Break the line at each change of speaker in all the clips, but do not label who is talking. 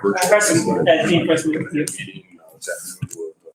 virtual.
Preston, Dean Preston,
Meeting,
yeah.
this afternoon with,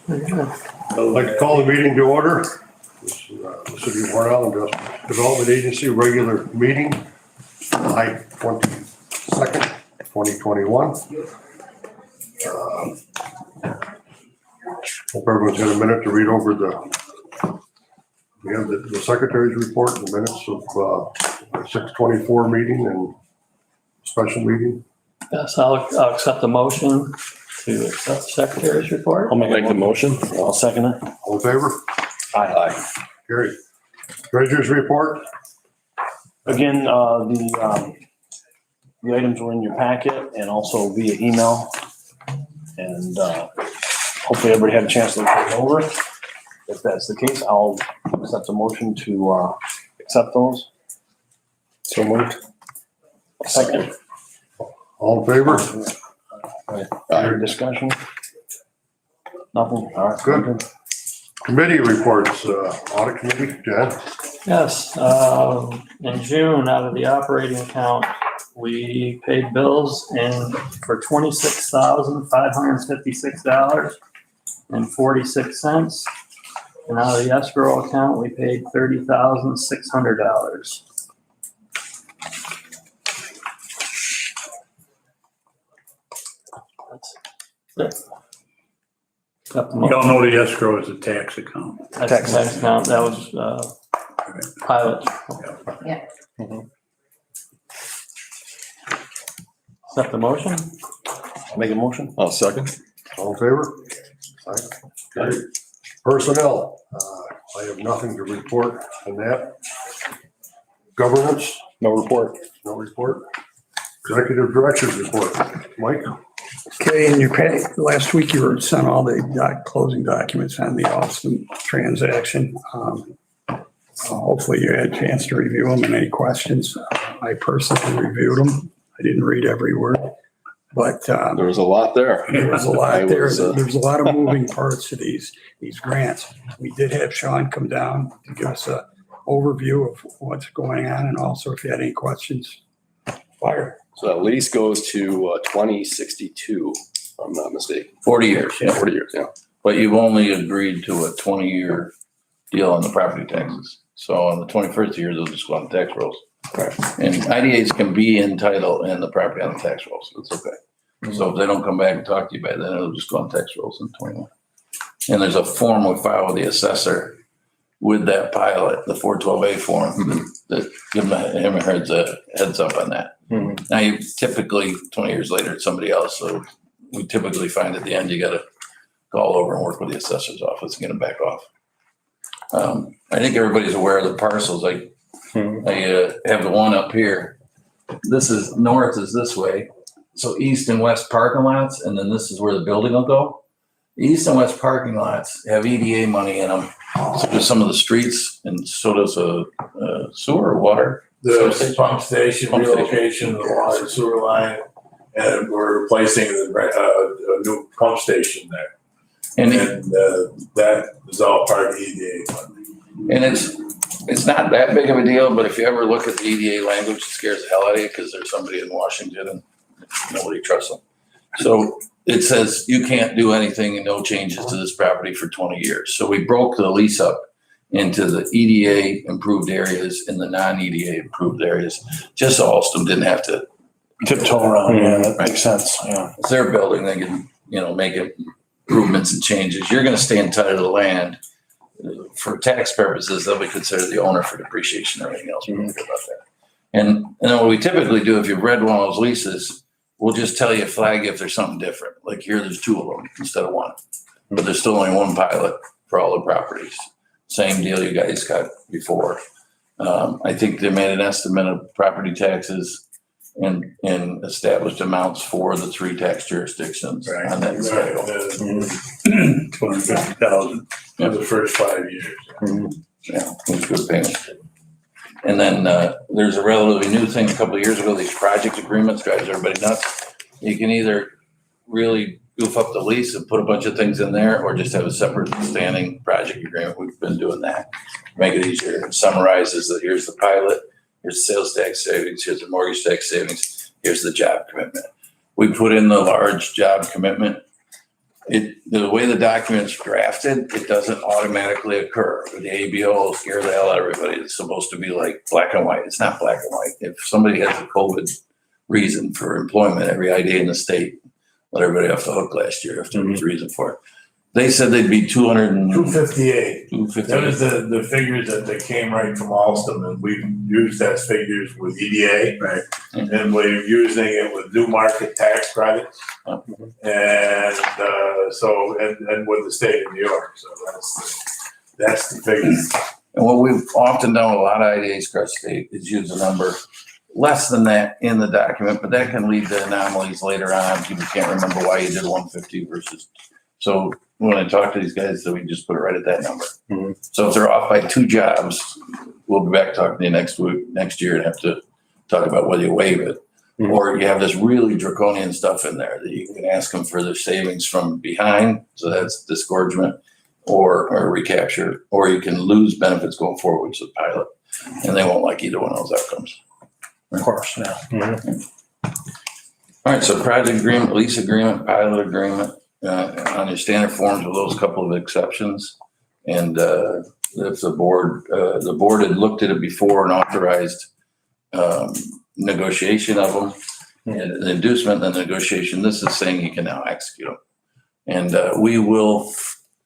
I'd like to call the meeting to order. This is the City of Warren Island Development Agency regular meeting, July 22nd, 2021. Hope everyone's got a minute to read over we have the secretary's report, the minutes of the 6/24 meeting and special meeting.
Yes, I'll accept the motion to accept the secretary's report.
I'll make the motion. I'll second it.
All in favor?
Aye.
Carried. Treasurer's report.
Again, the items were in your packet and also via email. And hopefully everybody had a chance to look it over. If that's the case, I'll accept the motion to accept those. So moved. Second.
All in favor?
Other discussion? Nothing? All right.
Good. Committee reports, audit committee, Jen?
Yes, in June, out of the operating account, we paid bills for $26,556.46. And out of the escrow account, we paid $30,600. That's it. Got the
You don't know the escrow is a tax account.
tax account, that was pilot.
Yeah.
Accept the motion?
I'll make a motion.
I'll second.
All in favor? Aye. Carried. Personnel, I have nothing to report on that. Governance,
No report.
no report. Executive director's report. Mike?
Okay, in your last week you were sent all the closing documents on the Austin transaction. Hopefully you had a chance to review them and any questions. I personally reviewed them. I didn't read every word, but
There was a lot there.
there was a lot there.
I was,
There's a lot of moving parts to these grants. We did have Sean come down to give us a overview of what's going on, and also if you had any questions, fire.
So that lease goes to 2062, if I'm not mistaken.
40 years, yeah.
40 years, yeah.
But you've only agreed to a 20-year deal on the property taxes. So on the 21st year, they'll just go on the tax rolls.
Right.
And IDAs can be in title and the property on the tax rolls. It's okay. So if they don't come back and talk to you by then, it'll just go on tax rolls in 21. And there's a form we file with the assessor with that pilot, the 412A form, that give him a heads up on that.
Mhm.
Now, you typically, 20 years later, it's somebody else. So we typically find at the end, you got to call over and work with the assessor's office and get them back off. I think everybody's aware of the parcels. I have the one up here. This is north is this way. So east and west parking lots, and then this is where the building will go. The east and west parking lots have EDA money in them. So does some of the streets, and so does a sewer or water.
The pump station
Pump station.
relocation of the water sewer line, and we're replacing a new pump station there.
And
that is all part of EDA funding.
And it's not that big of a deal, but if you ever look at the EDA language, it scares the hell out of you because there's somebody in Washington and nobody trusts them. So it says you can't do anything and no changes to this property for 20 years. So we broke the lease up into the EDA improved areas and the non-EDA improved areas, just so Alstom didn't have to
Tiptoe around, yeah, that makes sense, yeah.
It's their building, they can make improvements and changes, you're gonna stay entitled to the land. For tax purposes, they'll be considered the owner for depreciation and everything else. We're gonna do about that. And then what we typically do, if you've read one of those leases, we'll just tell you, flag if there's something different. Like here, there's 2 of them instead of 1, but there's still only 1 pilot for all the properties. Same deal you guys got before. I think they made an estimate of property taxes and established amounts for the 3 tax jurisdictions on that scale.
250,000.
For the first 5 years.
Yeah, it was good payment. And then there's a relatively new thing a couple of years ago, these project agreements, drives everybody nuts. You can either really goof up the lease and put a bunch of things in there, or just have a separate standing project agreement. We've been doing that. Make it easier. It summarizes that here's the pilot, here's the sales tax savings, here's the mortgage tax savings, here's the job commitment. We put in the large job commitment. The way the document's drafted, it doesn't automatically occur. The ABO will scare the hell out of everybody. It's supposed to be like black and white. It's not black and white. If somebody has a COVID reason for employment, every ID in the state let everybody off the hook last year if there was a reason for it. They said they'd be
258.
258.
That was the figures that came right from Alstom, and we've used that figures with EDA.
Right.
And we're using it with new market tax credits. And and with the state of New York, so that's the figure.
And what we've often done with a lot of IDAs across the state is use a number less than that in the document, but that can lead to anomalies later on. People can't remember why you did 150 versus. So when I talk to these guys, we just put it right at that number. So if they're off by 2 jobs, we'll be back talking to you next year and have to talk about whether you waive it. Or you have this really draconian stuff in there that you can ask them for their savings from behind. So that's disgorgement or recapture, or you can lose benefits going forward, which is a pilot. And they won't like either one of those outcomes.
Of course, yeah.
All right, so project agreement, lease agreement, pilot agreement, on your standard forms with those couple of exceptions. And if the board had looked at it before and authorized negotiation of them, and the inducement and the negotiation, this is saying you can now execute them. And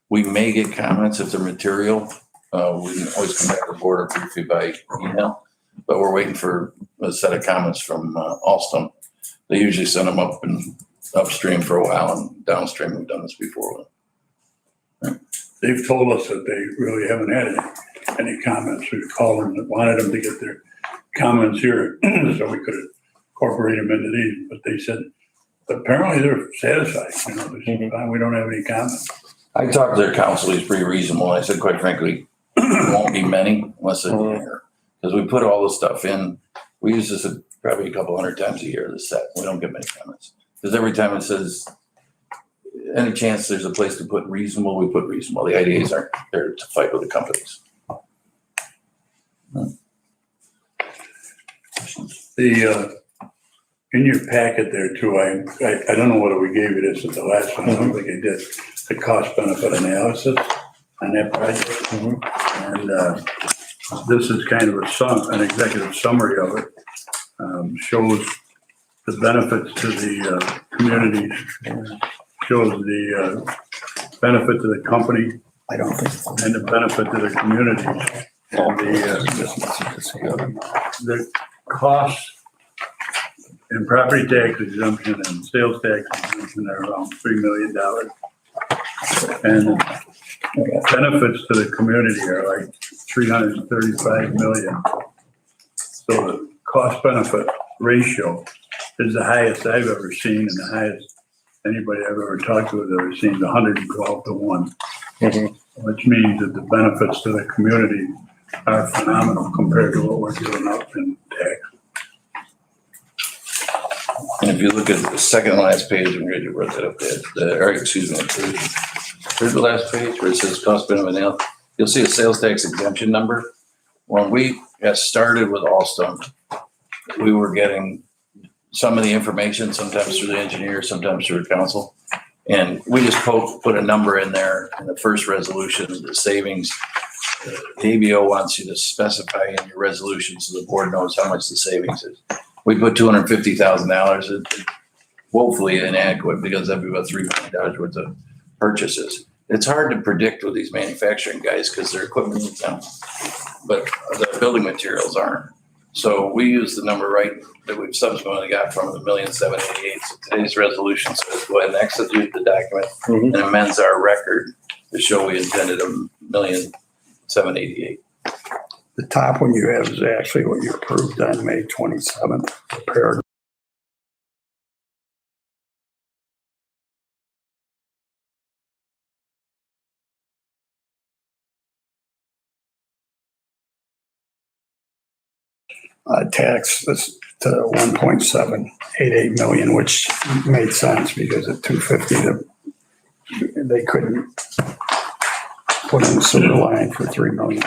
we may get comments if they're material. We can always come back to the board or brief you by email, but we're waiting for a set of comments from Alstom. They usually send them up and upstream for a while, and downstream we've done this before.
They've told us that they really haven't had any comments. We've called them and wanted them to get their comments here so we could incorporate them into these, but they said apparently they're satisfied. We don't have any comments.
I talked to their counsel, he's pretty reasonable. I said, quite frankly, there won't be many unless they're here. Because we put all the stuff in, we use this probably a couple hundred times a year, this set. We don't get many comments. Because every time it says, any chance there's a place to put reasonable, we put reasonable. The IDAs aren't there to fight with the companies.
In your packet there too, I don't know whether we gave you this at the last one. I don't think I did. The cost benefit analysis on that project. And this is kind of an executive summary of it. Shows the benefits to the communities, shows the benefit to the company. I don't think. And the benefit to the communities. And the costs in property tax exemption and sales tax exemption are around $3 million. And benefits to the community are like $335 million. So the cost benefit ratio is the highest I've ever seen, and the highest anybody I've ever talked to has ever seen, 112 to 1. Which means that the benefits to the community are phenomenal compared to what we're giving up in tax.
And if you look at the second last page, I'm ready to write that up there. Excuse me. Here's the last page where it says cost benefit analysis. You'll see a sales tax exemption number. When we got started with Alstom, we were getting some of the information, sometimes through the engineer, sometimes through the council. And we just put a number in there in the first resolution, the savings. The ABO wants you to specify in your resolution so the board knows how much the savings is. We put $250,000. woefully inadequate because that'd be about $3 million worth of purchases. It's hard to predict with these manufacturing guys because their equipment, but the building materials aren't. So we use the number right that we've subsequently got from the 1,788,000. So today's resolution says go ahead and execute the document and amends our record to show we intended 1,788,000.
The top one you have is actually what you approved on May 27th, paragraph. Tax this to 1.788 million, which made sense because at 250, they couldn't put in the sewer line for $3 million.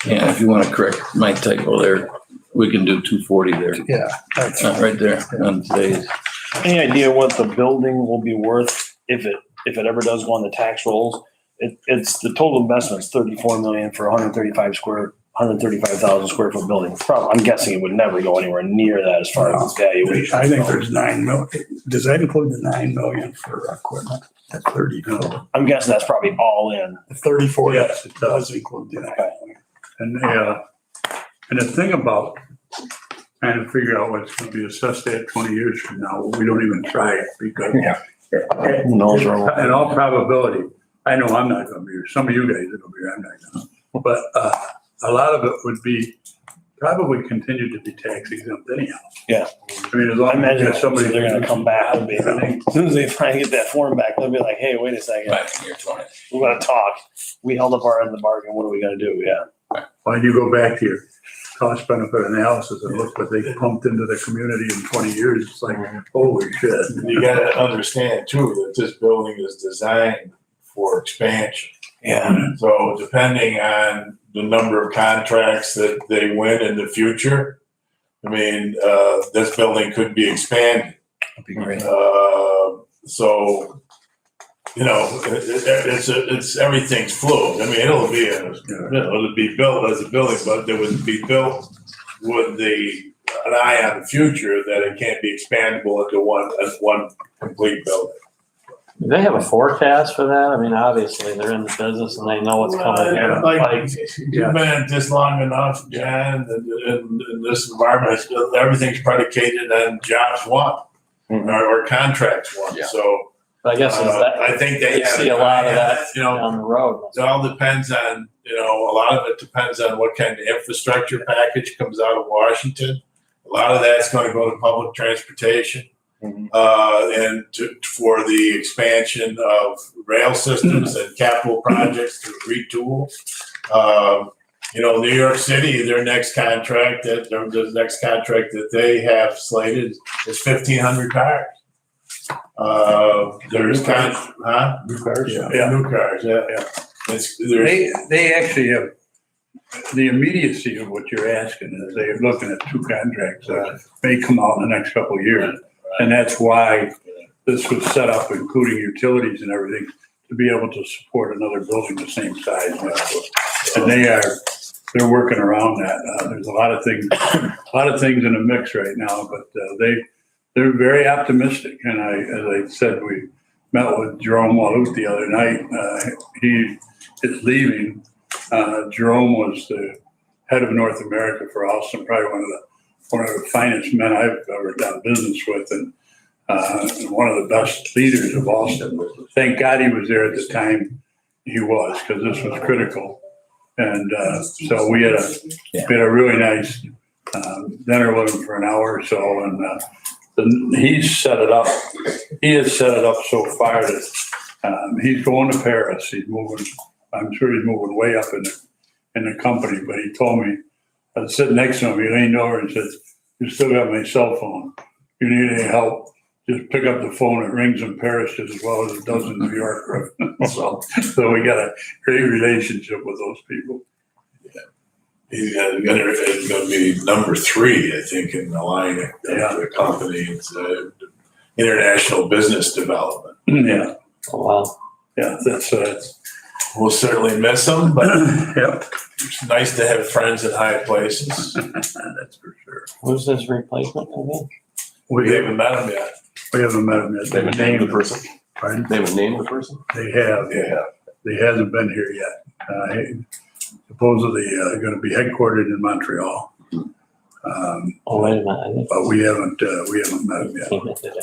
Yeah, if you want to correct my typo there, we can do 240 there.
Yeah, that's
Right there on today's.
Any idea what the building will be worth if it ever does go on the tax rolls? It's the total investment's 34 million for 135,000 square foot building. I'm guessing it would never go anywhere near that as far as its valuation.
I think there's 9 million. Does that include the 9 million for equipment? That's 34.
I'm guessing that's probably all in.
The 34,
Yes,
it does include the 9 million.
And the thing about trying to figure out what's going to be assessed at 20 years from now, we don't even try it because
Who knows where
in all probability, I know I'm not going to be here. Some of you guys will be here. I'm not going to. But a lot of it would be probably continue to be tax exempt anyhow.
Yeah.
I mean, as
I
long
imagine
as somebody.
they're going to come back. As soon as they finally get that form back, they'll be like, hey, wait a second.
Back in year 20.
We're going to talk. We held up our end of the bargain. What are we going to do? Yeah.
Why do you go back to your cost benefit analysis and look what they pumped into the community in 20 years? It's like, holy shit.
You gotta understand too, that this building is designed for expansion.
Yeah.
So depending on the number of contracts that they win in the future, I mean, this building could be expanded.
That'd be great.
So, you know, it's everything's fluid. I mean, it'll be built as a building, but it would be built with an eye on the future that it can't be expandable into one complete building.
Do they have a forecast for that? I mean, obviously, they're in the business and they know what's coming.
You've been at this long enough, John, in this environment, everything's predicated on jobs won or contracts won.
Yeah.
So
But I guess is that,
I think they
you see a lot of that
you know,
down the road.
it all depends on, you know, a lot of it depends on what kind of infrastructure package comes out of Washington. A lot of that's going to go to public transportation. And for the expansion of rail systems and capital projects to retool. You know, New York City, their next contract that they have slated is 1,500 cars. There's
New cars?
New cars? Yeah, new cars, yeah.
They actually have the immediacy of what you're asking is they're looking at 2 contracts that may come out in the next couple of years. And that's why this was set up, including utilities and everything, to be able to support another building the same size. And they're working around that. There's a lot of things in the mix right now, but they're very optimistic. And as I said, we met with Jerome Wallout the other night. He is leaving. Jerome was the head of North America for Alstom, probably one of the finest men I've ever done business with, and one of the best leaders of Alstom. Thank God he was there at the time he was, because this was critical. And so we had a really nice dinner with him for an hour or so, and he's set it up. He has set it up so far that he's going to Paris. He's moving. I'm sure he's moving way up in the company. But he told me, I was sitting next to him. He leaned over and said, "You still got my cell phone. You need any help? Just pick up the phone. It rings in Paris just as well as it does in New York." So we got a great relationship with those people.
He's going to be number 3, I think, in the line of the company. It's international business development.
Yeah,
Oh, wow.
yeah, that's
We'll certainly miss him, but
yep,
it's nice to have friends in high places.
that's for sure.
Who's his replacement again?
We haven't met him yet.
We haven't met him yet.
They haven't named the person.
Pardon?
They haven't named the person?
They have, yeah. They hasn't been here yet. Supposedly, gonna be headquartered in Montreal.
Oh, wait a minute, I think
But we haven't met him
he
yet.
came in today.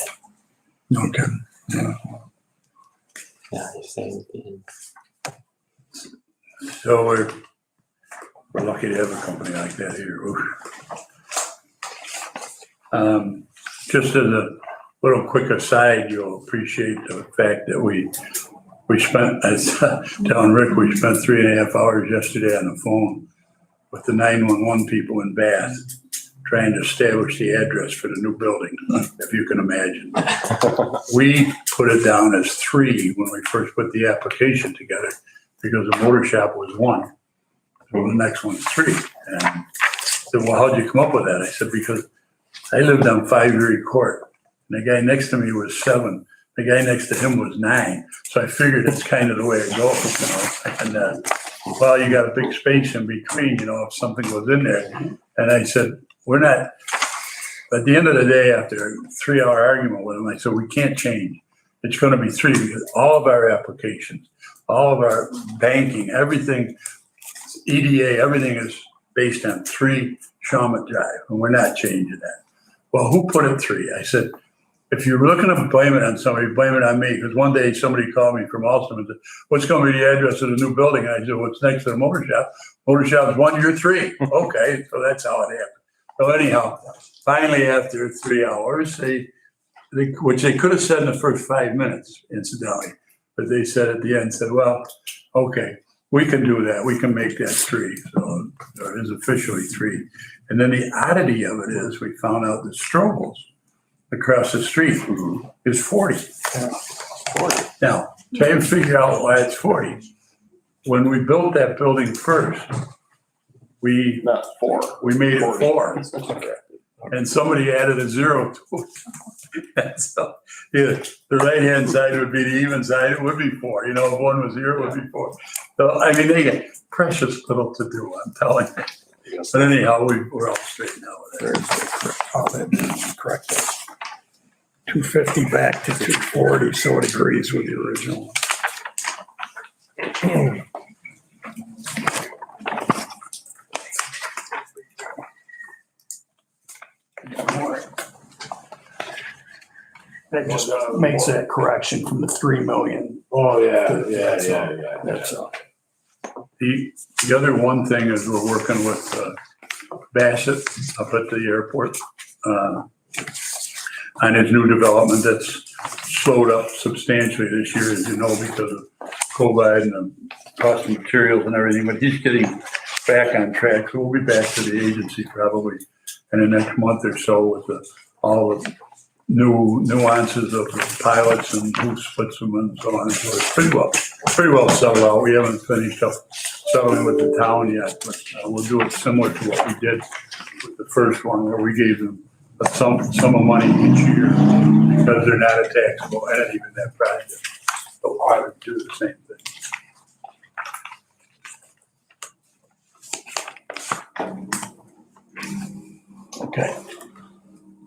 Okay. Yeah.
Yeah, he's saying,
So we're lucky to have a company like that here. Just as a little quick aside, you'll appreciate the fact that we spent, I was telling Rick, we spent 3.5 hours yesterday on the phone with the 911 people in Bath, trying to establish the address for the new building, if you can imagine. We put it down as 3 when we first put the application together, because the motor shop was 1. So the next one's 3. And I said, well, how'd you come up with that? I said, because I lived on 5 Erie Court, and the guy next to me was 7. The guy next to him was 9. So I figured it's kind of the way it goes, And, well, you got a big space in between, if something was in there. And I said, we're not, at the end of the day, after a 3-hour argument with him, I said, we can't change. It's going to be 3 because all of our applications, all of our banking, everything, EDA, everything is based on 3 Shawmut Drive, and we're not changing that. Well, who put it 3? I said, if you're looking to blame it on somebody, blame it on me. Because one day somebody called me from Alston and said, what's going to be the address of the new building? And I said, what's next to the motor shop? Motor shop's 1, you're 3. Okay, so that's how it happened. So anyhow, finally after 3 hours, which they could have said in the first 5 minutes, incidentally, but they said at the end, well, okay, we can do that. We can make that 3. So it is officially 3. And then the oddity of it is we found out that Strobel's across the street is 40. 40. Now, try and figure out why it's 40. When we built that building first, we made it 4. And somebody added a 0 to it. And so the right-hand side would be the even side, it would be 4. If one was 0, it would be 4. So, they get precious little to do, I'm telling you. But anyhow, we're all straightened out with that. Correct. 250 back to 240, so it agrees with the original. That just makes that correction from the 3 million.
Oh, yeah.
That's all. The other one thing is we're working with Bassett up at the airport on his new development that's slowed up substantially this year, as you know, because of COVID and the cost of materials and everything, but he's getting back on track. So we'll be back to the agency probably in the next month or so with all the new nuances of the pilots and who splits them and so on. So it's pretty well settled out. We haven't finished up settling with the town yet, but we'll do it similar to what we did with the first one, where we gave them a sum of money each year because they're not a taxable entity in that project. So I would do the same thing. Okay.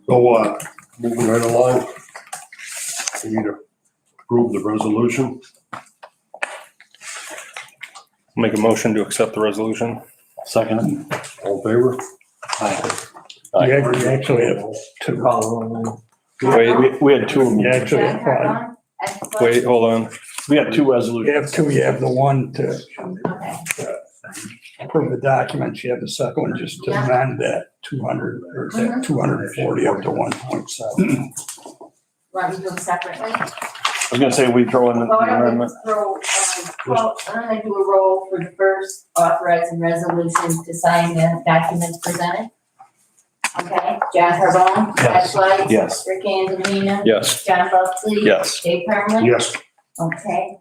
So, moving right along, we need to approve the resolution.
Make a motion to accept the resolution.
Second.
All in favor?
You actually have 2.
Wait,
We had 2 of them.
You actually have 5.
wait, hold on.
We had 2
You
resolutions.
have 2. You have the one to
Okay.
approve the documents. You have the second one just to amend that 200 or is that 240 up to 1.7.
Want me to do them separately?
I was gonna say we throw in the
Well, why don't we
amendment.
I'm gonna do a roll for the first authorizing resolution to sign the documents presented. Okay, John Carbone?
Yes.
Ed White?
Yes.
Rick Angelina?
Yes.
John Buckley?
Yes.
Dave Perlin?
Yes.
Okay.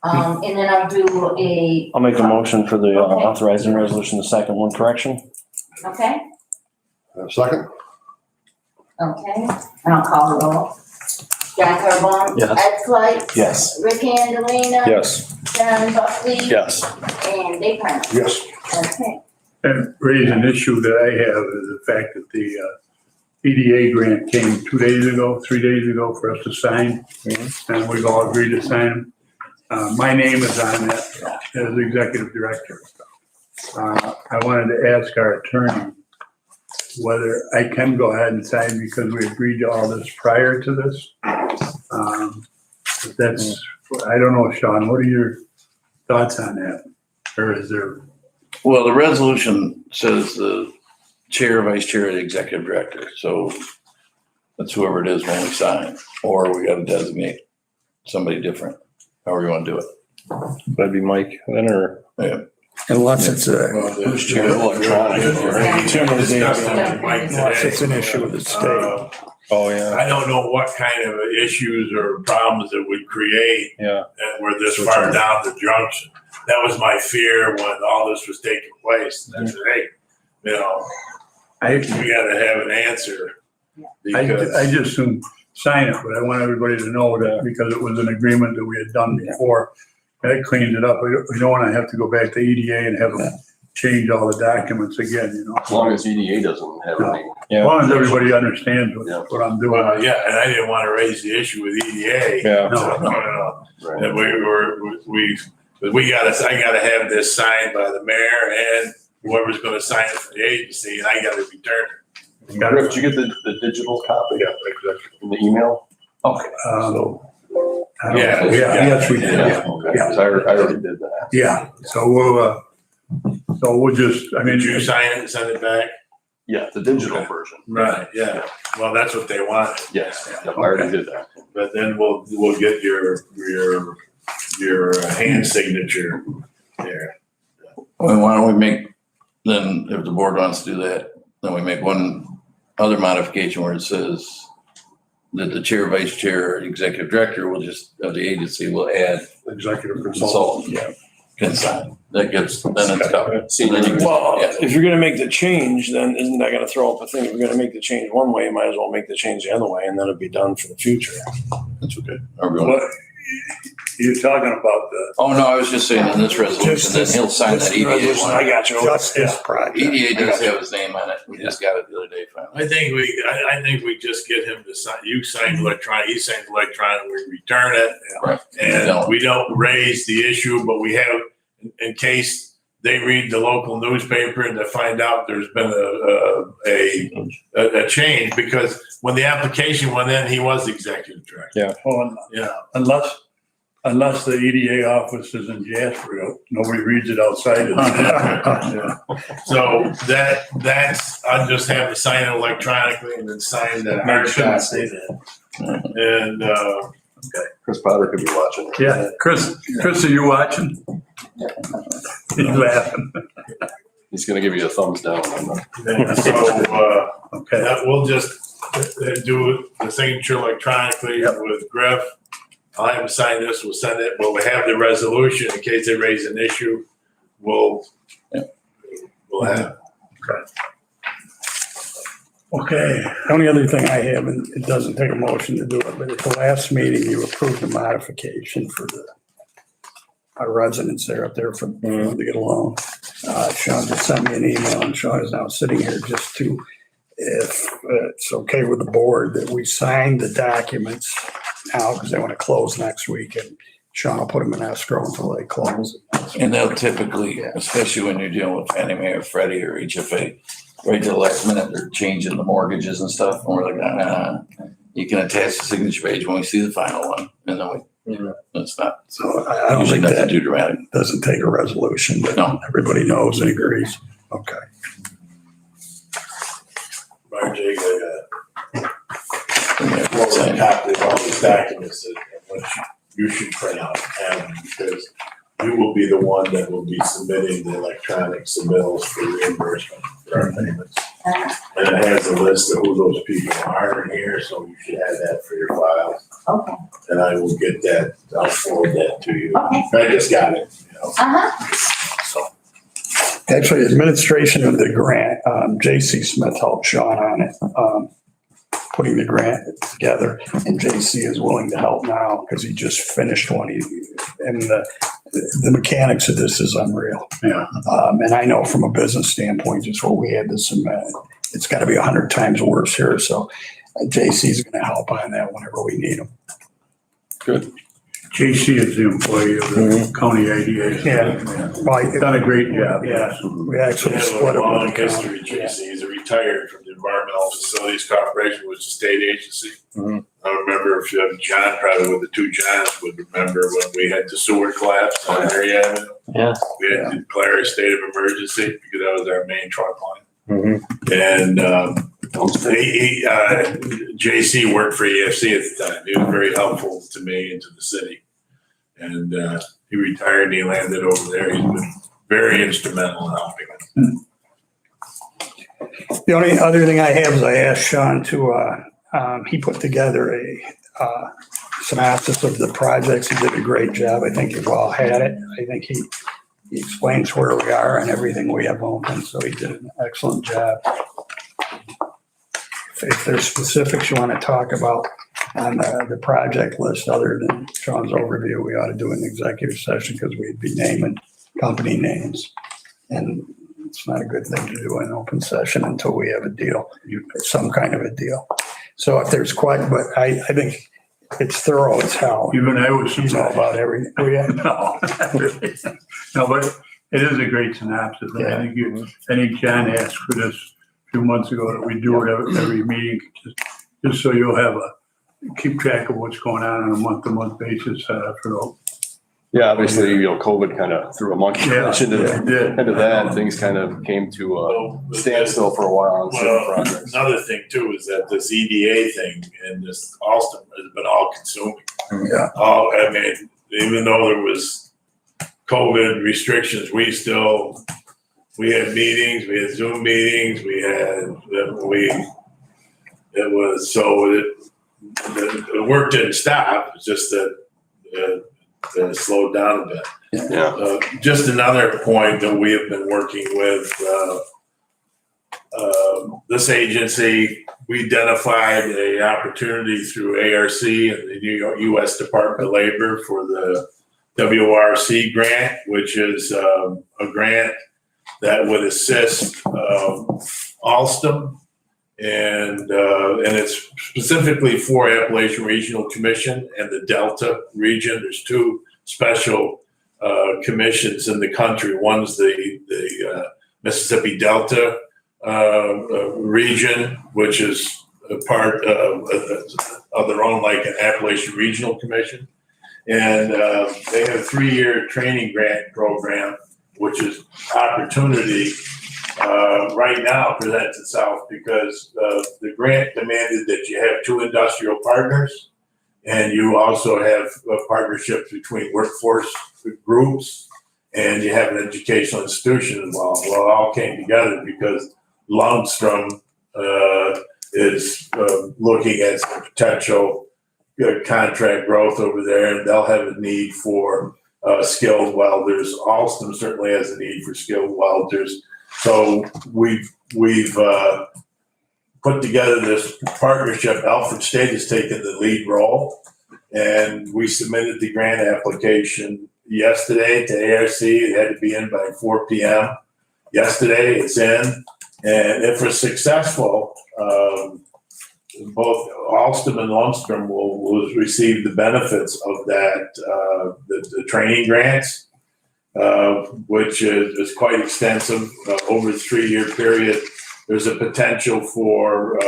And then I'll do
I'll make a motion for the authorizing resolution, the second one correction.
okay,
Second?
okay, and I'll call the roll. John Carbone?
Yes.
Ed White?
Yes.
Rick Angelina?
Yes.
John Buckley?
Yes.
And Dave Perlin?
Yes.
Okay.
And raise an issue that I have is the fact that EDA grant came 2 days ago, 3 days ago for us to sign, and we've all agreed to sign them. My name is on that as executive director. I wanted to ask our attorney whether I can go ahead and sign because we agreed to all this prior to this. That's, I don't know, Sean, what are your thoughts on that? Or is there,
Well, the resolution says the chair, vice chair, and executive director. So that's whoever it is when we sign, or we got to designate somebody different, however you want to do it.
That'd be Mike then, or?
Yeah.
unless it's a,
Who's chair of electronic?
unless it's an issue with the state.
Oh, yeah,
I don't know what kind of issues or problems it would create,
yeah.
and we're this far down the junction. That was my fear when all this was taking place. And I said, hey, you know, we gotta have an answer.
I
Because,
just soon sign it, but I want everybody to know that because it was an agreement that we had done before. That cleans it up. We don't want to have to go back to EDA and have them change all the documents again, you know.
As long as EDA doesn't have any.
As long as everybody understands what I'm doing.
well, yeah, and I didn't wanna raise the issue with EDA.
Yeah.
No.
Right.
And I gotta have this signed by the mayor and whoever's gonna sign it for the agency, and I gotta return it.
Griff, did you get the digital copy?
Yeah, exactly.
In the email?
Okay.
Yes, we did, yeah.
Okay, 'cause I already did that.
Yeah, so we'll just, I mean,
Did you sign it and send it back?
Yeah, the digital version.
Right, yeah. Well, that's what they wanted.
Yes, yep, I already did that.
But then we'll get your hand signature there.
Well, why don't we make, then if the board wants to do that, then we make one other modification where it says that the chair, vice chair, executive director will just, of the agency will add
Executive consultant.
consultant, yeah, can sign. That gives, then it's covered.
Senior.
Then you can-
Well,
yeah.
if you're gonna make the change, then isn't that gonna throw up a thing? If you're gonna make the change one way, you might as well make the change the other way, and then it'll be done for the future.
That's okay. However you want.
what, you're talking about the
Oh, no, I was just saying in this resolution, then he'll sign that EDA
I
one.
got you.
justice project.
EDA does have his name on it. We just got it the other day finally.
I think we just get him to sign, you signed electronic, he signed electronic, we return it.
Right.
And we don't raise the issue, but we have, in case they read the local newspaper and they find out there's been a change, because when the application went in, he was executive director.
Unless the EDA office is in Jasper, nobody reads it outside.
So that's, I'll just have to sign it electronically and then sign that hard copy. And,
Chris Potter could be watching.
Yeah, Chris, are you watching? He's laughing.
He's gonna give you a thumbs down on that.
and so,
Okay,
we'll just do the signature electronically with Griff. I'll have him sign this, we'll send it, we'll have the resolution in case they raise an issue, we'll have.
okay. The only other thing I have, and it doesn't take a motion to do it, but at the last meeting, you approved a modification for our residents there up there for them to get along. Sean just sent me an email, and Sean is now sitting here just to, if it's okay with the board, that we sign the documents now, because they want to close next week, and Sean will put them in escrow until they close.
And they'll typically, especially when you're dealing with Fannie Mae or Freddie or HFA, right to the last minute, they're changing the mortgages and stuff. And we're like, you can attach the signature page when we see the final one. And then it's not,
So I don't
usually
think
nothing
that
too dramatic.
doesn't take a resolution, but
No.
everybody knows and agrees. Okay.
RJ, a copy of all these documents that you should print out and have them, because you will be the one that will be submitting the electronic submittals for reimbursement for our payments. And it has a list of who those people are in here, so you should have that for your files.
Okay.
And I will get that, I'll forward that to you.
Okay.
I just got it, you know.
Actually, administration of the grant, J.C. Smith helped Sean on it, putting the grant together. And J.C. is willing to help now because he just finished one. And the mechanics of this is unreal.
Yeah.
And I know from a business standpoint, just what we had to submit. it's gotta be 100 times worse here, so JC's gonna help on that whenever we need him.
JC is the employee of the county IDA.
Well,
Done a great job.
yeah, we
They
actually
have
split
a
it
long
with the
history,
county.
JC. He's retired from the Environmental Facilities Corporation, which is a state agency.
Mhm.
I remember if you have John, probably with the two Johns would remember when we had the sewer collapse on Mary Avenue.
Yeah.
We had to declare a state of emergency because that was our main trunk line.
Mhm.
And JC worked for EFC at the time. He was very helpful to me and to the city. And he retired and he landed over there. He's been very instrumental in helping us.
The only other thing I have is I asked Sean to, he put together a synopsis of the projects. He did a great job. I think you've all had it. I think he explains where we are and everything we have open, so he did an excellent job. If there's specifics you want to talk about on the project list, other than Sean's overview, we ought to do an executive session because we'd be naming company names. And it's not a good thing to do in open session until we have a deal, some kind of a deal. So if there's quite, but I think it's thorough as hell.
Even I was
You know
surprised.
about everything. Oh, yeah.
No, not really. No, but it is a great synopsis. And
Yeah.
I think John asked for this a few months ago that we do it every meeting, just so you'll have keep track of what's going on a month-to-month basis for the.
Yeah, obviously, COVID kind of threw a monkey wrench into that, and things kind of came to a standstill for a while on certain
Well,
projects.
another thing too is that this EDA thing and this Alstom has been all consuming.
Yeah.
I mean, even though there was COVID restrictions, we had meetings, we had Zoom meetings, the work didn't stop. It's just that it slowed down a bit.
Yeah.
Just another point that we have been working with this agency, we identified a opportunity through ARC and the U.S. Department of Labor for the WRC grant, which is a grant that would assist Alstom, and it's specifically for Appalachian Regional Commission and the Delta region. There's two special commissions in the country. One's the Mississippi Delta region, which is a part of their own, like an Appalachian Regional Commission. And they have a 3-year training grant program, which is opportunity right now presents itself because the grant demanded that you have 2 industrial partners and you also have partnerships between workforce groups and you have an educational institution involved. Well, it all came together because Lundstrom is looking at some potential contract growth over there, and they'll have a need for skilled welders. Alstom certainly has a need for skilled welders. So we've put together this partnership. Alfred State has taken the lead role, and we submitted the grant application yesterday to ARC. It had to be in by 4 p.m. yesterday. It's in, and if we're successful, both Alstom and Lundstrom will receive the benefits of that, the training grants, which is quite extensive over the 3-year period. There's a potential for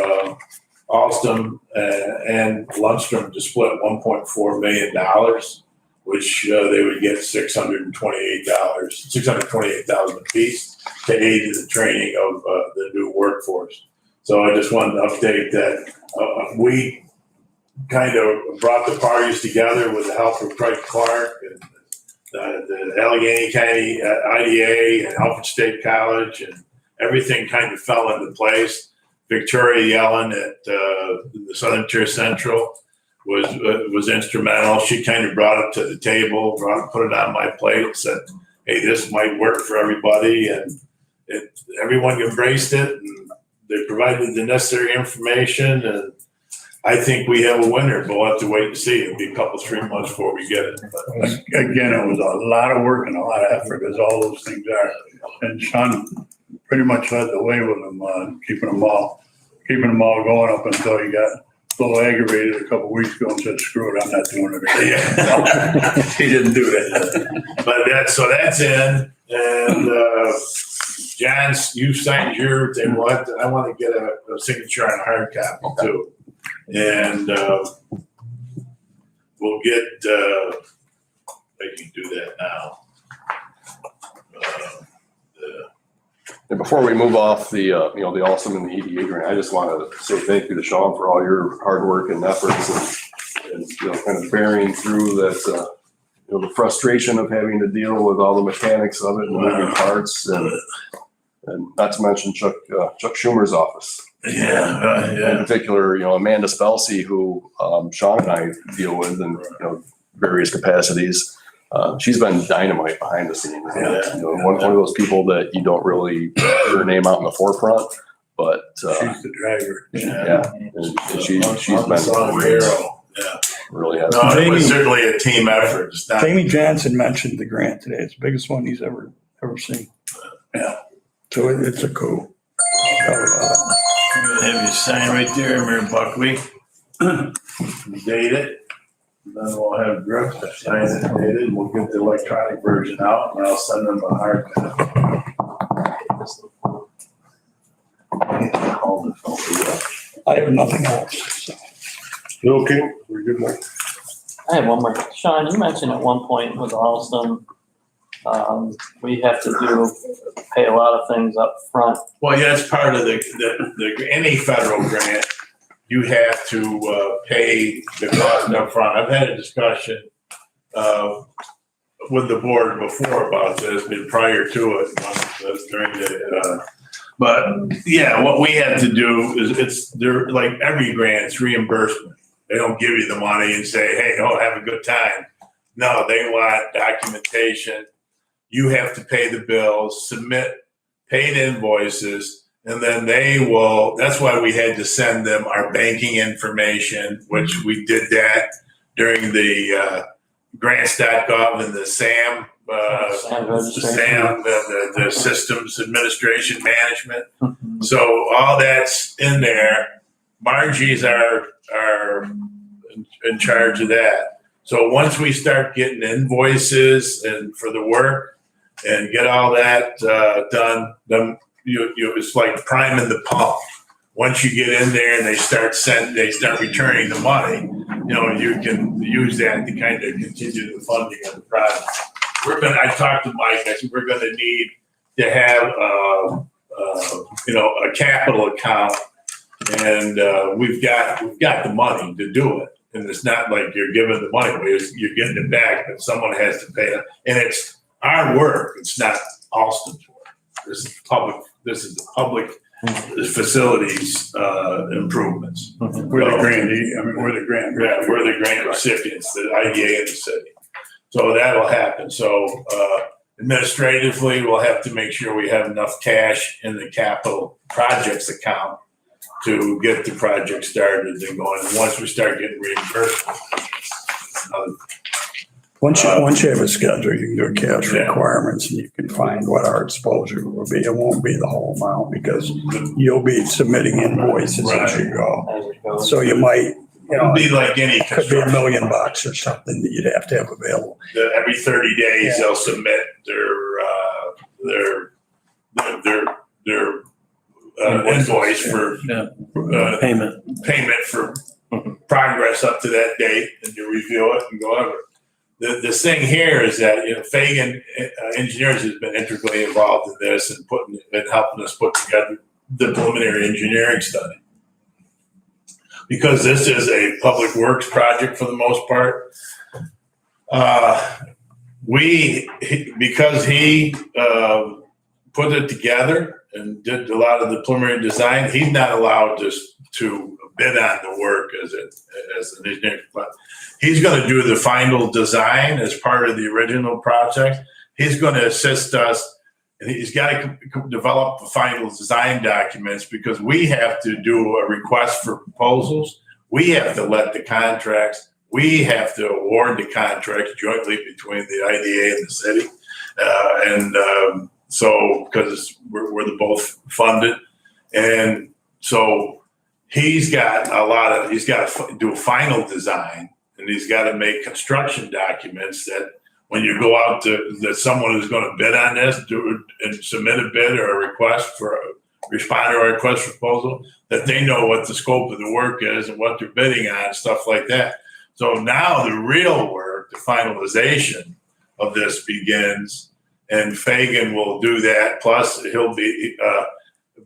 Alstom and Lundstrom to split $1.4 million, which they would get $628,000 apiece to aid in the training of the new workforce. So I just wanted to update that we kind of brought the parties together with the help of Craig Clark and the Allegheny County IDA and Alfred State College, and everything kind of fell into place. Victoria Yellen at the Southern Tier Central was instrumental. She kind of brought it to the table, put it on my plate, and said, "Hey, this might work for everybody," and everyone embraced it. And they provided the necessary information, and I think we have a winner, but we'll have to wait and see. It'll be a couple, 3 months before we get it.
Again, it was a lot of work and a lot of effort, as all those things are. And Sean pretty much led the way with them, keeping them all going up until he got a little aggravated a couple weeks ago and said, screw it, I'm not doing it again.
Yeah. He didn't do that. But that's in, and, John's, you signed your, I want to get a signature on hard copy too. And, we'll get, I can do that now.
And before we move off the, the Awesome and the EDA grant, I just want to say thank you to Sean for all your hard work and efforts and kind of bearing through that, the frustration of having to deal with all the mechanics of it and moving parts and not to mention Chuck Schumer's office. In particular, Amanda Spelsey, who Sean and I deal with in various capacities. She's been dynamite behind the scenes. One of those people that you don't really put her name out in the forefront, but
She's the driver.
and she's been really has.
No, it was certainly a team effort. It's not,
Jamie Johnson mentioned the grant today. It's the biggest one he's ever seen.
Yeah.
So it's a coup.
have you sign right there, Mayor Buckley. Date it. Then we'll have Brooks to sign it, date it, and we'll get the electronic version out, and I'll send them a hard copy.
I have nothing else. So.
Okay, we're good, Mike.
I have one more. Sean, you mentioned at one point with Alstom, we have to pay a lot of things up front.
Well, yeah, that's part of the any federal grant. You have to pay the cost up front. I've had a discussion with the board before about this, but prior to it, during the. But yeah, what we have to do is they're like every grant, it's reimbursement. They don't give you the money and say, hey, have a good time. No, they want documentation. You have to pay the bills, submit paid invoices. And then that's why we had to send them our banking information, which we did that during the grants.gov and the SAM, the Systems Administration Management.
Mm-hmm.
So all that's in there. Margie's are in charge of that. So once we start getting invoices and for the work and get all that done, then it's like priming the pump. Once you get in there and they start returning the money, you can use that to kind of continue the funding of the project. I talked to Mike, I said, we're going to need to have, a capital account, and we've got the money to do it. And it's not like you're giving the money away, you're getting it back, but someone has to pay it. And it's our work, it's not Alstom's work. This is the public facilities improvements.
We're the grantee. We're the grant.
Yeah, we're the grant recipients, the IDA in the city. So that'll happen. So administratively, we'll have to make sure we have enough cash in the capital projects account to get the project started and going. And once we start getting reimbursed,
Once you have a schedule, you can do cash requirements and you can find what our exposure will be. It won't be the whole amount because you'll be submitting invoices as you go. So you might,
it'll be like any
could be $1 million or something that you'd have to have available.
Every 30 days, they'll submit their invoice for payment for progress up to that date, and you review it and go over. The thing here is that Fagan Engineers has been integrally involved in this and helping us put together the preliminary engineering study. Because this is a public works project for the most part, because he put it together and did a lot of the preliminary design, he's not allowed to bid on the work as an engineer. But he's going to do the final design as part of the original project. He's going to assist us, and he's got to develop the final design documents because we have to do a request for proposals. We have to let the contracts. We have to award the contracts jointly between the IDA and the city. So, because we're the both funded. And so he's got to do a final design, and he's got to make construction documents that when you go out that someone who's going to bid on this, and submit a bid or a request for respond to a request for proposal, that they know what the scope of the work is and what they're bidding on, stuff like that. So now the real work, the finalization of this begins, and Fagan will do that. Plus he'll be,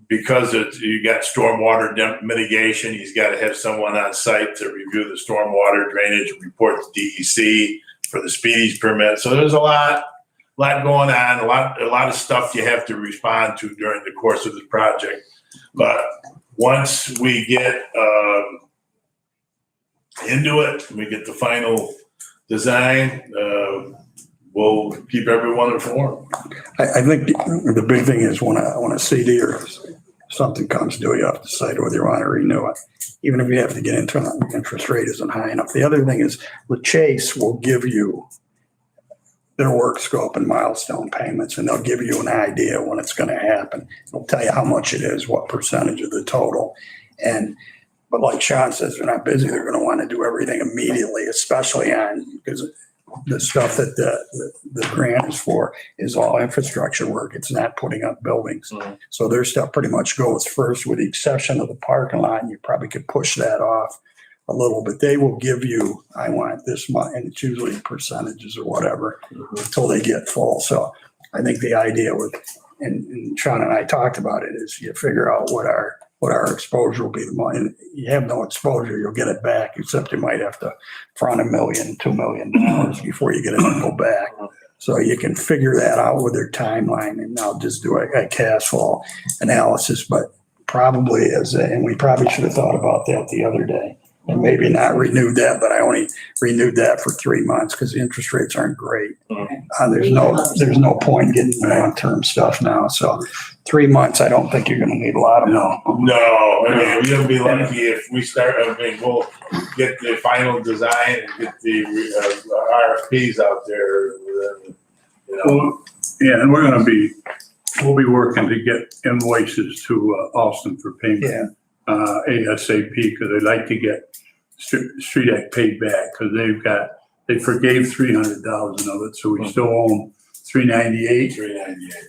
because you got stormwater mitigation, he's got to have someone on site to review the stormwater drainage, report to DEC for the speedies permit. So there's a lot going on, a lot of stuff you have to respond to during the course of this project. But once we get into it, we get the final design, we'll keep everyone informed.
I think the big thing is when a CD or something comes due, you have to decide whether you want to renew it, even if you have to get into it, the interest rate isn't high enough. The other thing is Chase will give you their work scope and milestone payments, and they'll give you an idea when it's going to happen. They'll tell you how much it is, what percentage of the total. But like Sean says, they're not busy. They're going to want to do everything immediately, especially because the stuff that the grant is for is all infrastructure work. It's not putting up buildings.
Mm-hmm.
So their stuff pretty much goes first, with the exception of the parking lot. You probably could push that off a little, but they will give you, I want this much, and it's usually percentages or whatever until they get full. So I think the idea and Sean and I talked about it, is you figure out what our exposure will be. The money, and you have no exposure, you'll get it back, except you might have to front $1 million, $2 million before you get it to go back. So you can figure that out with their timeline, and I'll just do a cash flow analysis. But probably and we probably should have thought about that the other day, and maybe not renewed that, but I only renewed that for 3 months because the interest rates aren't great. There's no point getting long-term stuff now. So 3 months, I don't think you're going to need a lot of them.
No, I mean, you'll be lucky if we start, we'll get the final design and get the RFPs out there.
Well, yeah, and we'll be working to get invoices to Austin for payment. ASAP, because they'd like to get Street Act paid back, because they forgave $300,000 of it, so we still owe them $398.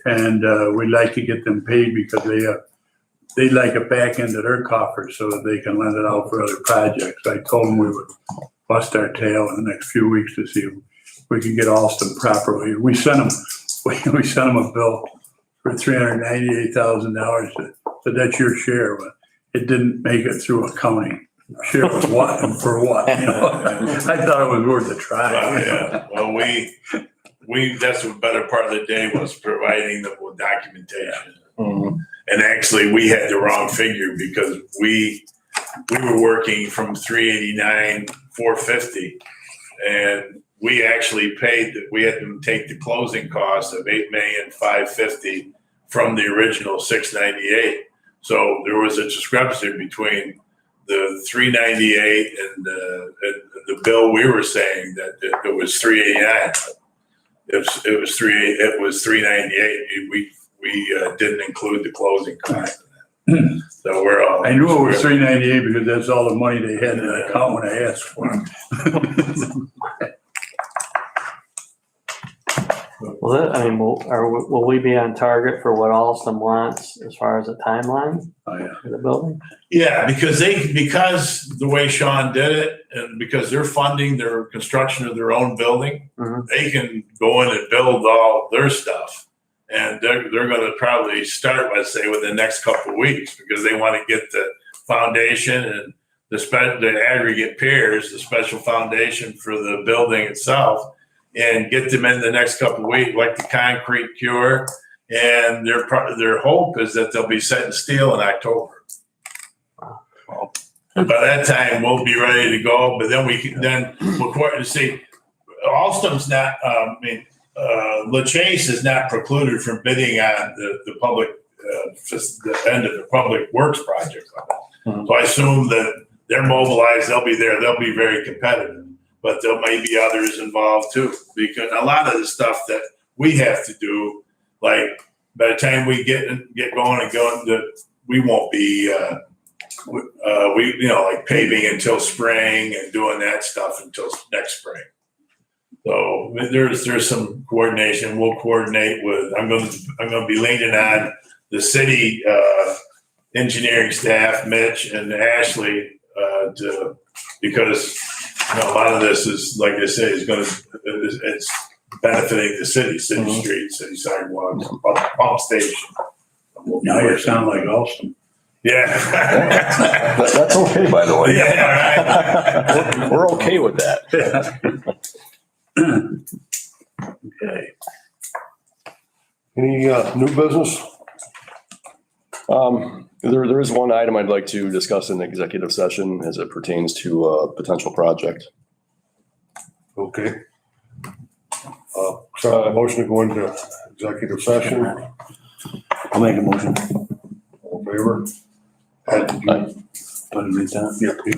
And we'd like to get them paid because they'd like it back into their coffers so that they can lend it out for other projects. I told them we would bust our tail in the next few weeks to see if we can get Austin properly. We sent them a bill for $398,000. So that's your share, but it didn't make it through accounting. Share of what and for what, I thought it was worth a try.
Yeah, well, that's the better part of the day was providing them with documentation.
Mm-hmm.
And actually, we had the wrong figure because we were working from 389, 450, and we actually we had them take the closing cost of $8,550,000 from the original 698. So there was a discrepancy between the 398 and the bill we were saying that it was 389. It was 398. We didn't include the closing cost. So we're all.
I knew it was 398 because that's all the money they had in the account when I asked for it.
Will we be on target for what Alston wants as far as a timeline
Oh, yeah.
for the building?
Yeah, because the way Sean did it, and because they're funding their construction of their own building, they can go in and build all their stuff. And they're going to probably start, let's say, within the next couple of weeks, because they want to get the foundation and the aggregate piers, the special foundation for the building itself, and get them in the next couple of weeks, like the concrete cure. And their hope is that they'll be setting steel in October. And by that time, we'll be ready to go. But then we'll see. Alstom's not. LaChase is not precluded from bidding on the public, the end of the public works project. So I assume that they're mobilized. They'll be there. They'll be very competitive. But there may be others involved too, because a lot of the stuff that we have to do, like by the time we get going and going, that we won't be, like paving until spring and doing that stuff until next spring. So there's some coordination. We'll coordinate with, I'm going to be leaning on the city, engineering staff, Mitch and Ashley, because a lot of this is, like I say, it's benefiting the city streets, city sidewalks, pump station.
Now you sound like Austin.
Yeah.
That's okay, by the way.
Yeah, right.
We're okay with that.
Okay.
Any, new business?
There is one item I'd like to discuss in the executive session as it pertains to a potential project.
Okay. So a motion to go into executive session,
I'll make a motion.
all in favor? Ed, did you-
Put it in there.
Yeah.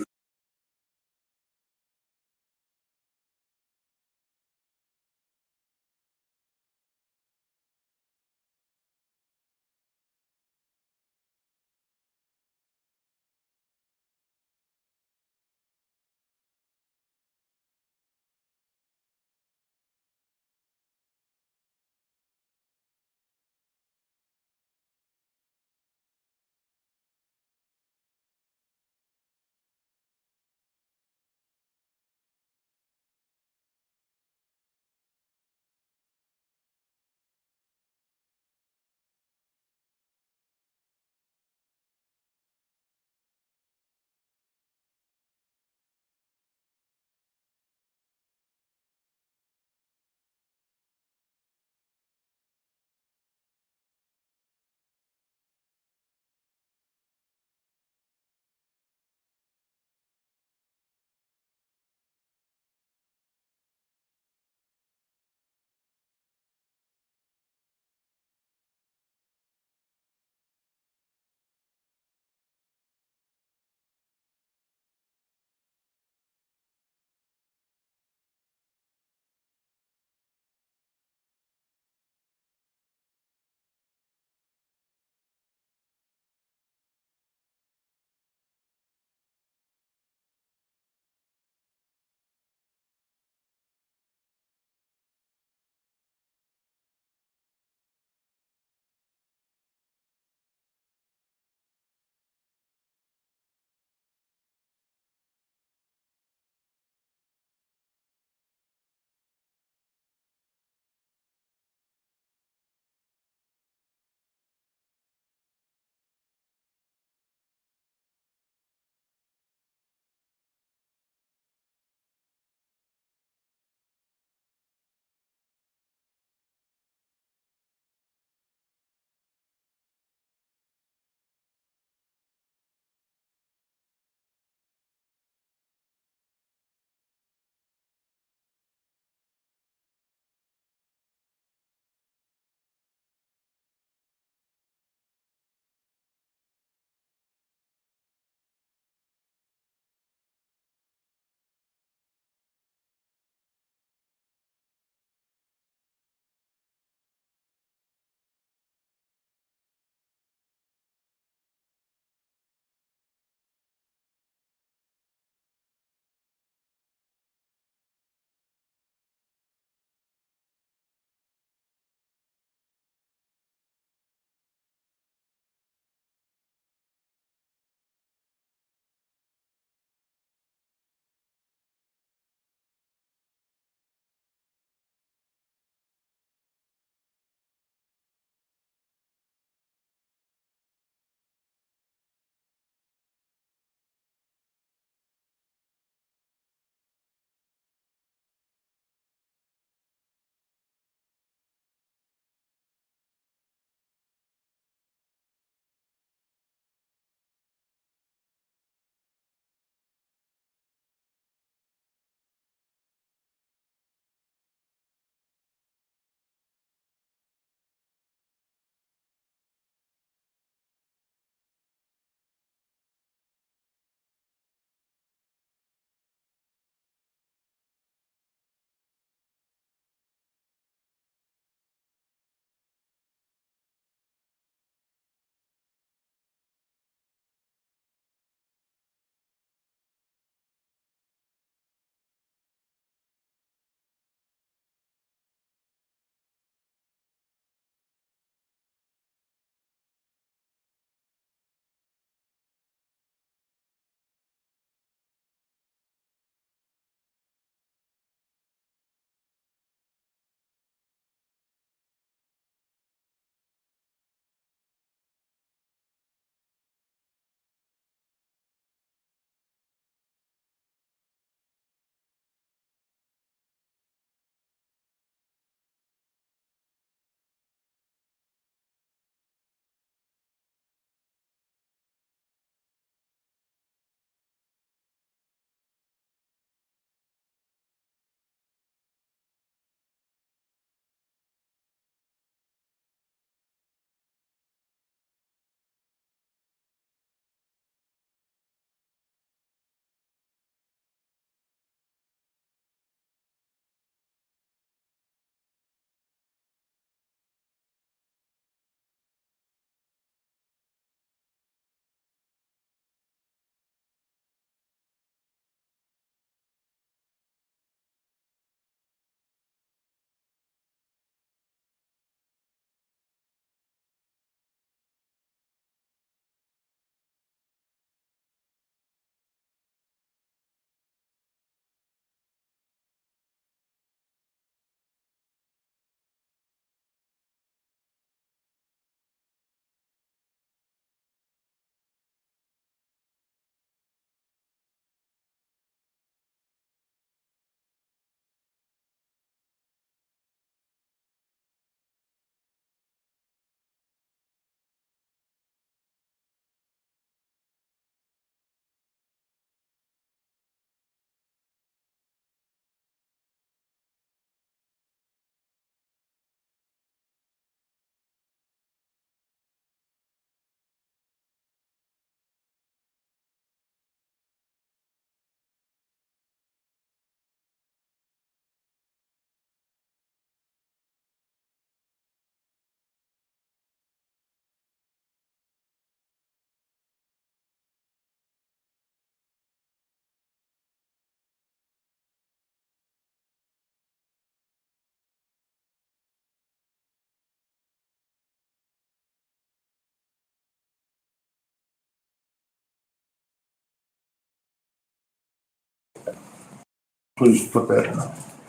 please put that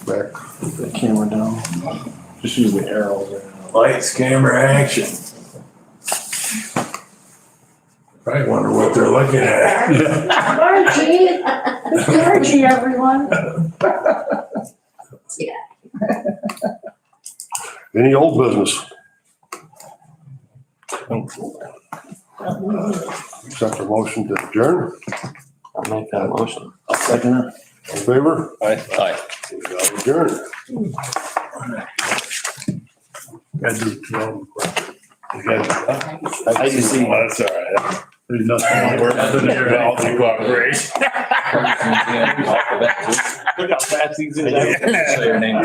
back.
Put the camera down. Just use the arrows there.
Lights, camera, action. Probably wonder what they're looking at.
Margie, Margie, everyone.
Any old business? Accept a motion to adjourn.
I'll make that motion.
I'll second it.
In favor?
Aye.
We are adjourned.
Gotta do 12.
I just see.
That's all right.
There's nothing.
We're there, all the cooperation.
Look how fast he's in
Say your name.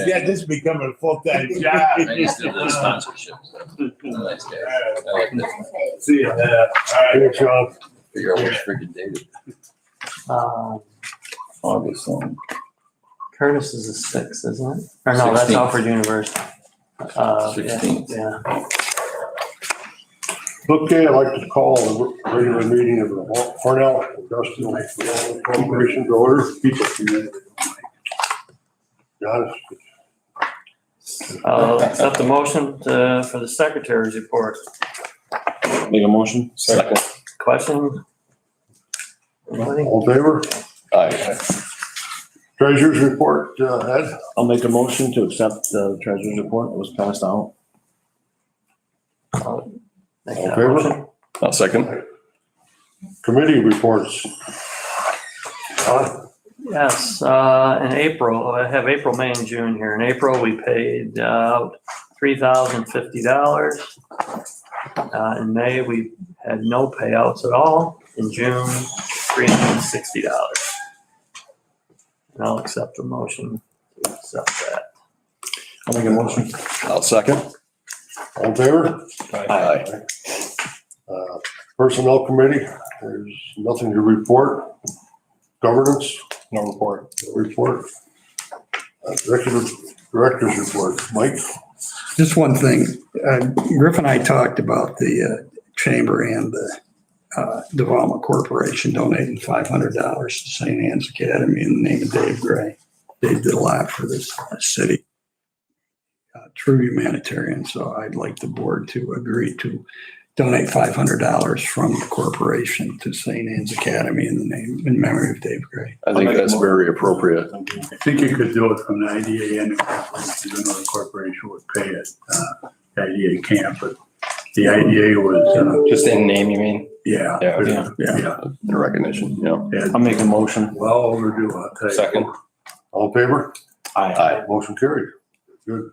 Yeah, this is becoming a full-time job.
I used to do the sponsorship. So. Nice guy. I like that.
See ya.
Thanks, Sean.
Figure out which freaking date it August.
Curtis is a 6, isn't it? Or no, that's
16th.
Alfred University. Yeah,
16th.
Yeah.
Okay, I'd like to call the regular meeting of the Hornell Industrial Corporation to order. People, John,
Accept the motion for the secretary's report.
Make a motion?
Second.
Question? Anybody?
all in favor?
Aye.
Treasurer's report, Ed?
I'll make a motion to accept the treasurer's report that was passed out.
Make
All in
that
favor?
motion.
I'll second.
Committee reports. John?
Yes, in April, I have April, May, and June here. In April, we paid out $3,050. In May, we had no payouts at all. In June, $360. And I'll accept the motion to accept that.
I'll make a motion.
I'll second.
All in favor?
Aye.
Personnel committee, there's nothing to report. Governance,
No report.
no report. Executive director's report. Mike?
Just one thing, Griff and I talked about the chamber and the Development Corporation donating $500 to St. Anne's Academy in the name of Dave Gray. Dave did a lot for this city. True humanitarian, so I'd like the board to agree to donate $500 from the corporation to St. Anne's Academy in memory of Dave Gray.
I think that's very appropriate.
I think you could do it from the IDA and even though the corporation would pay it. The IDA can't, but the IDA was,
Just in name, you mean?
yeah.
Yeah.
Yeah,
The recognition, yeah.
I'll make a motion.
well overdue, I'll tell you.
Second.
All in favor?
Aye.
Motion carried. Good.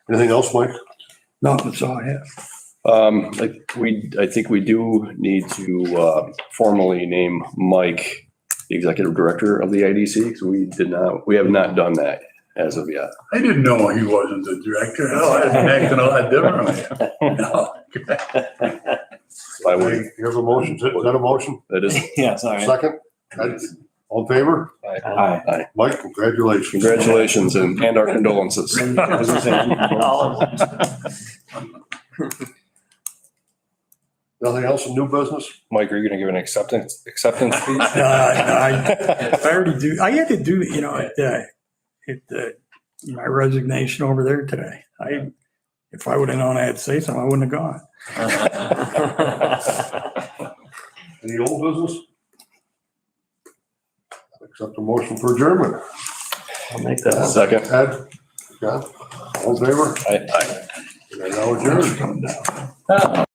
Anything else, Mike?
No, that's all I have.
I think we do need to formally name Mike the executive director of the IDC, because we have not done that as of yet.
I didn't know he wasn't the director. Hell, I was acting a lot differently. No.
I would,
You have a motion? Is that a motion?
that is,
Yeah, sorry.
Second? Ed? All in favor?
Aye.
Mike, congratulations.
congratulations and our condolences.
I was gonna say-
All of them.
Nothing else in new business?
Mike, are you gonna give an acceptance speech?
I already do. I had to do, my resignation over there today. If I would have known I had to say something, I wouldn't have gone.
Any old business? Accept a motion for adjournment.
I'll make that.
Second.
Ed? John? All in favor?
Aye.
We are now adjourned.
Coming down.